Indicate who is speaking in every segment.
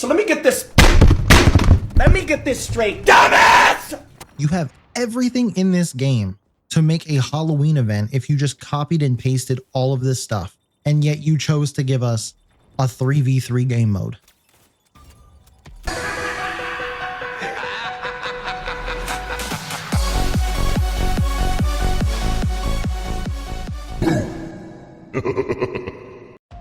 Speaker 1: So let me get this straight, dumbass!
Speaker 2: You have everything in this game to make a Halloween event if you just copied and pasted all of this stuff, and yet you chose to give us a 3v3 game mode.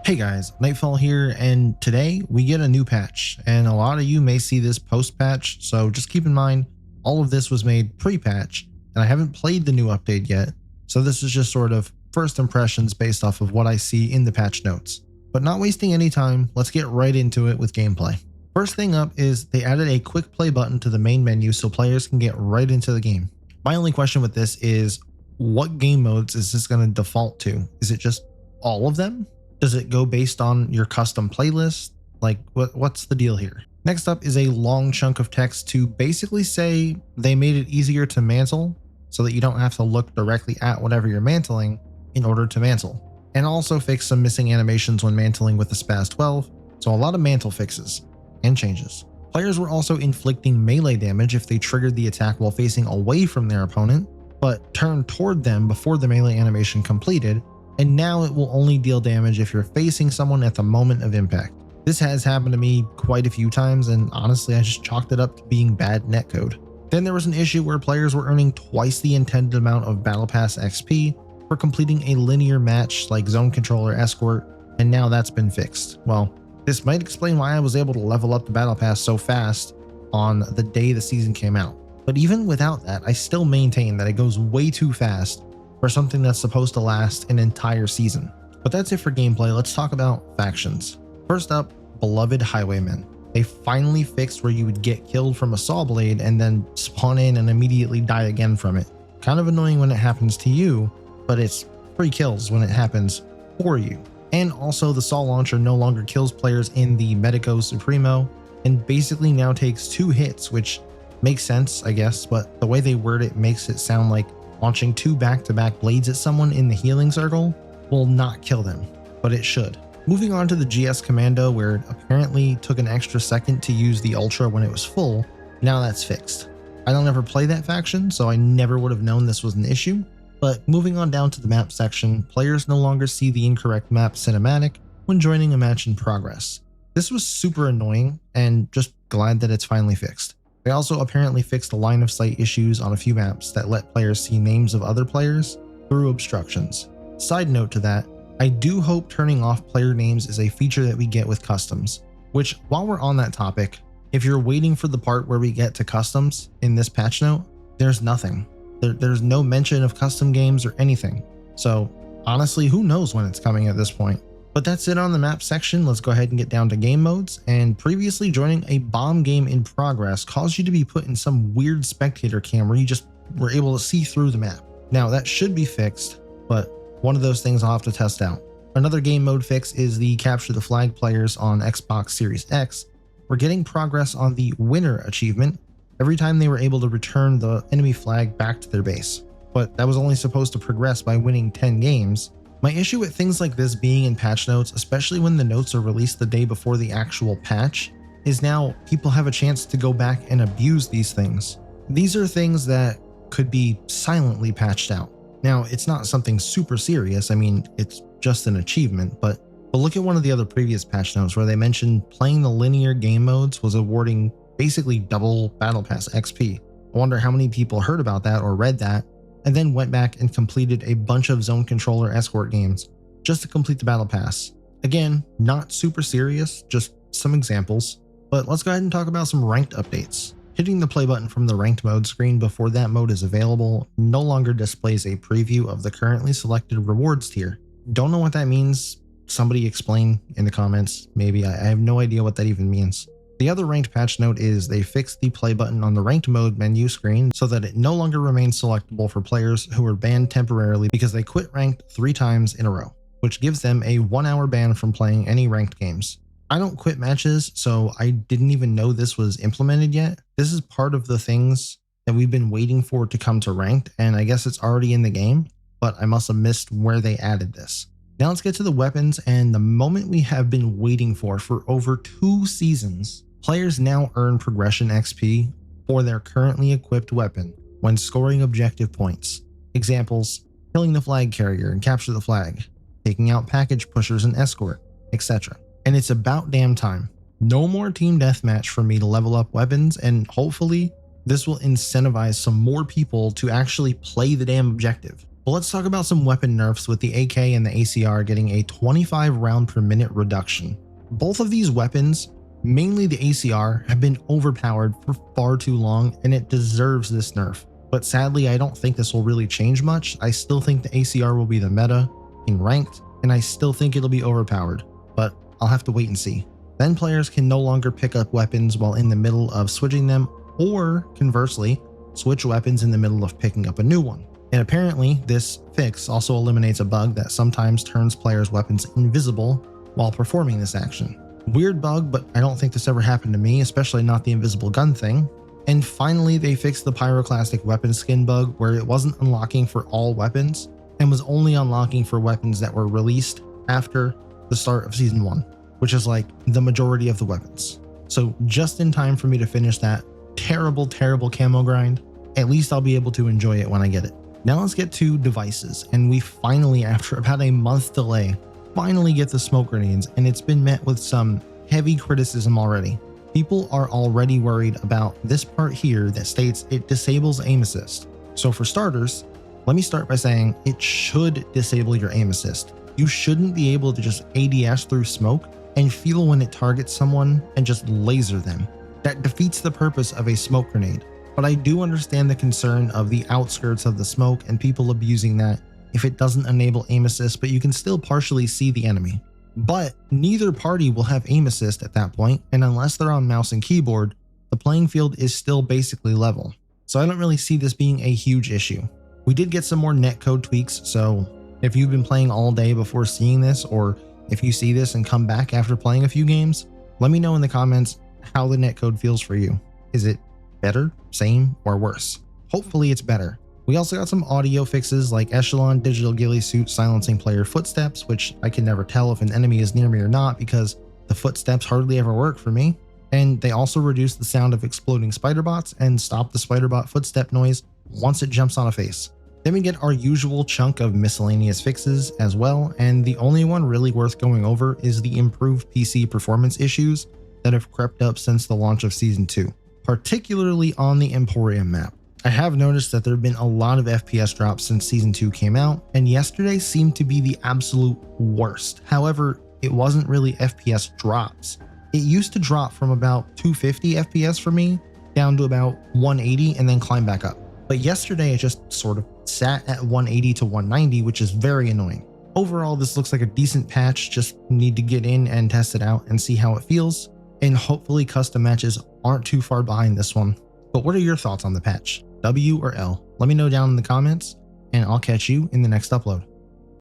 Speaker 2: Hey guys, Nightfall here, and today we get a new patch, and a lot of you may see this post-patch, so just keep in mind all of this was made pre-patch, and I haven't played the new update yet, so this is just sort of first impressions based off of what I see in the patch notes. But not wasting any time, let's get right into it with gameplay. First thing up is they added a quick play button to the main menu so players can get right into the game. My only question with this is, what game modes is this going to default to? Is it just all of them? Does it go based on your custom playlist? Like, what's the deal here? Next up is a long chunk of text to basically say they made it easier to mantle so that you don't have to look directly at whatever you're mantling in order to mantle. And also fix some missing animations when mantling with the SPAS 12, so a lot of mantle fixes and changes. Players were also inflicting melee damage if they triggered the attack while facing away from their opponent, but turned toward them before the melee animation completed, and now it will only deal damage if you're facing someone at the moment of impact. This has happened to me quite a few times, and honestly I just chalked it up to being bad netcode. Then there was an issue where players were earning twice the intended amount of Battle Pass XP for completing a linear match like Zone Control or Escort, and now that's been fixed. Well, this might explain why I was able to level up the Battle Pass so fast on the day the season came out. But even without that, I still maintain that it goes way too fast for something that's supposed to last an entire season. But that's it for gameplay. Let's talk about factions. First up, Beloved Highwaymen. They finally fixed where you would get killed from a saw blade and then spawn in and immediately die again from it. Kind of annoying when it happens to you, but it's free kills when it happens for you. And also the saw launcher no longer kills players in the Medico Supremo and basically now takes 2 hits, which makes sense, I guess, but the way they word it makes it sound like launching 2 back-to-back blades at someone in the healing circle will not kill them, but it should. Moving on to the GS Commando, where it apparently took an extra second to use the Ultra when it was full, now that's fixed. I don't ever play that faction, so I never would have known this was an issue, but moving on down to the map section, players no longer see the incorrect map cinematic when joining a match in progress. This was super annoying, and just glad that it's finally fixed. They also apparently fixed the line of sight issues on a few maps that let players see names of other players through obstructions. Side note to that, I do hope turning off player names is a feature that we get with customs, which while we're on that topic, if you're waiting for the part where we get to customs in this patch note, there's nothing. There's no mention of custom games or anything. So honestly, who knows when it's coming at this point. But that's it on the map section. Let's go ahead and get down to game modes. And previously joining a bomb game in progress caused you to be put in some weird spectator cam where you just were able to see through the map. Now that should be fixed, but one of those things I'll have to test out. Another game mode fix is the capture the flag players on Xbox Series X. We're getting progress on the winner achievement every time they were able to return the enemy flag back to their base. But that was only supposed to progress by winning 10 games. My issue with things like this being in patch notes, especially when the notes are released the day before the actual patch, is now people have a chance to go back and abuse these things. These are things that could be silently patched out. Now, it's not something super serious. I mean, it's just an achievement, but look at one of the other previous patch notes where they mentioned playing the linear game modes was awarding basically double Battle Pass XP. I wonder how many people heard about that or read that and then went back and completed a bunch of Zone Controller Escort games just to complete the Battle Pass. Again, not super serious, just some examples. But let's go ahead and talk about some ranked updates. Hitting the play button from the ranked mode screen before that mode is available no longer displays a preview of the currently selected rewards tier. Don't know what that means. Somebody explain in the comments. Maybe I have no idea what that even means. The other ranked patch note is they fixed the play button on the ranked mode menu screen so that it no longer remains selectable for players who were banned temporarily because they quit ranked 3 times in a row, which gives them a 1-hour ban from playing any ranked games. I don't quit matches, so I didn't even know this was implemented yet. This is part of the things that we've been waiting for to come to ranked, and I guess it's already in the game, but I must have missed where they added this. Now let's get to the weapons and the moment we have been waiting for over 2 seasons. Players now earn progression XP for their currently equipped weapon when scoring objective points. Examples: killing the flag carrier and capture the flag, taking out package pushers and escort, etc. And it's about damn time. No more team deathmatch for me to level up weapons, and hopefully this will incentivize some more people to actually play the damn objective. But let's talk about some weapon nerfs, with the AK and the ACR getting a 25 round per minute reduction. Both of these weapons, mainly the ACR, have been overpowered for far too long, and it deserves this nerf. But sadly, I don't think this will really change much. I still think the ACR will be the meta in ranked, and I still think it'll be overpowered, but I'll have to wait and see. Then players can no longer pick up weapons while in the middle of switching them, or conversely, switch weapons in the middle of picking up a new one. And apparently, this fix also eliminates a bug that sometimes turns players' weapons invisible while performing this action. Weird bug, but I don't think this ever happened to me, especially not the invisible gun thing. And finally, they fixed the pyroclastic weapon skin bug, where it wasn't unlocking for all weapons and was only unlocking for weapons that were released after the start of season 1, which is like the majority of the weapons. So just in time for me to finish that terrible camo grind. At least I'll be able to enjoy it when I get it. Now let's get to devices, and we finally, after about a month delay, finally get the smoke grenades, and it's been met with some heavy criticism already. People are already worried about this part here that states it disables aim assist. So for starters, let me start by saying it should disable your aim assist. You shouldn't be able to just ADS through smoke and feel when it targets someone and just laser them. That defeats the purpose of a smoke grenade. But I do understand the concern of the outskirts of the smoke and people abusing that if it doesn't enable aim assist, but you can still partially see the enemy. But neither party will have aim assist at that point, and unless they're on mouse and keyboard, the playing field is still basically level. So I don't really see this being a huge issue. We did get some more netcode tweaks, so if you've been playing all day before seeing this, or if you see this and come back after playing a few games, let me know in the comments how the netcode feels for you. Is it better, same, or worse? Hopefully it's better. We also got some audio fixes like Echelon Digital Ghillie Suit silencing player footsteps, which I can never tell if an enemy is near me or not because the footsteps hardly ever work for me. And they also reduce the sound of exploding spider bots and stop the spider bot footstep noise once it jumps on a face. Then we get our usual chunk of miscellaneous fixes as well, and the only one really worth going over is the improved PC performance issues that have crept up since the launch of Season 2, particularly on the Emporium map. I have noticed that there have been a lot of FPS drops since Season 2 came out, and yesterday seemed to be the absolute worst. However, it wasn't really FPS drops. It used to drop from about 250 FPS for me down to about 180 and then climb back up. But yesterday it just sort of sat at 180 to 190, which is very annoying. Overall, this looks like a decent patch, just need to get in and test it out and see how it feels. And hopefully custom matches aren't too far behind this one. But what are your thoughts on the patch? W or L? Let me know down in the comments, and I'll catch you in the next upload.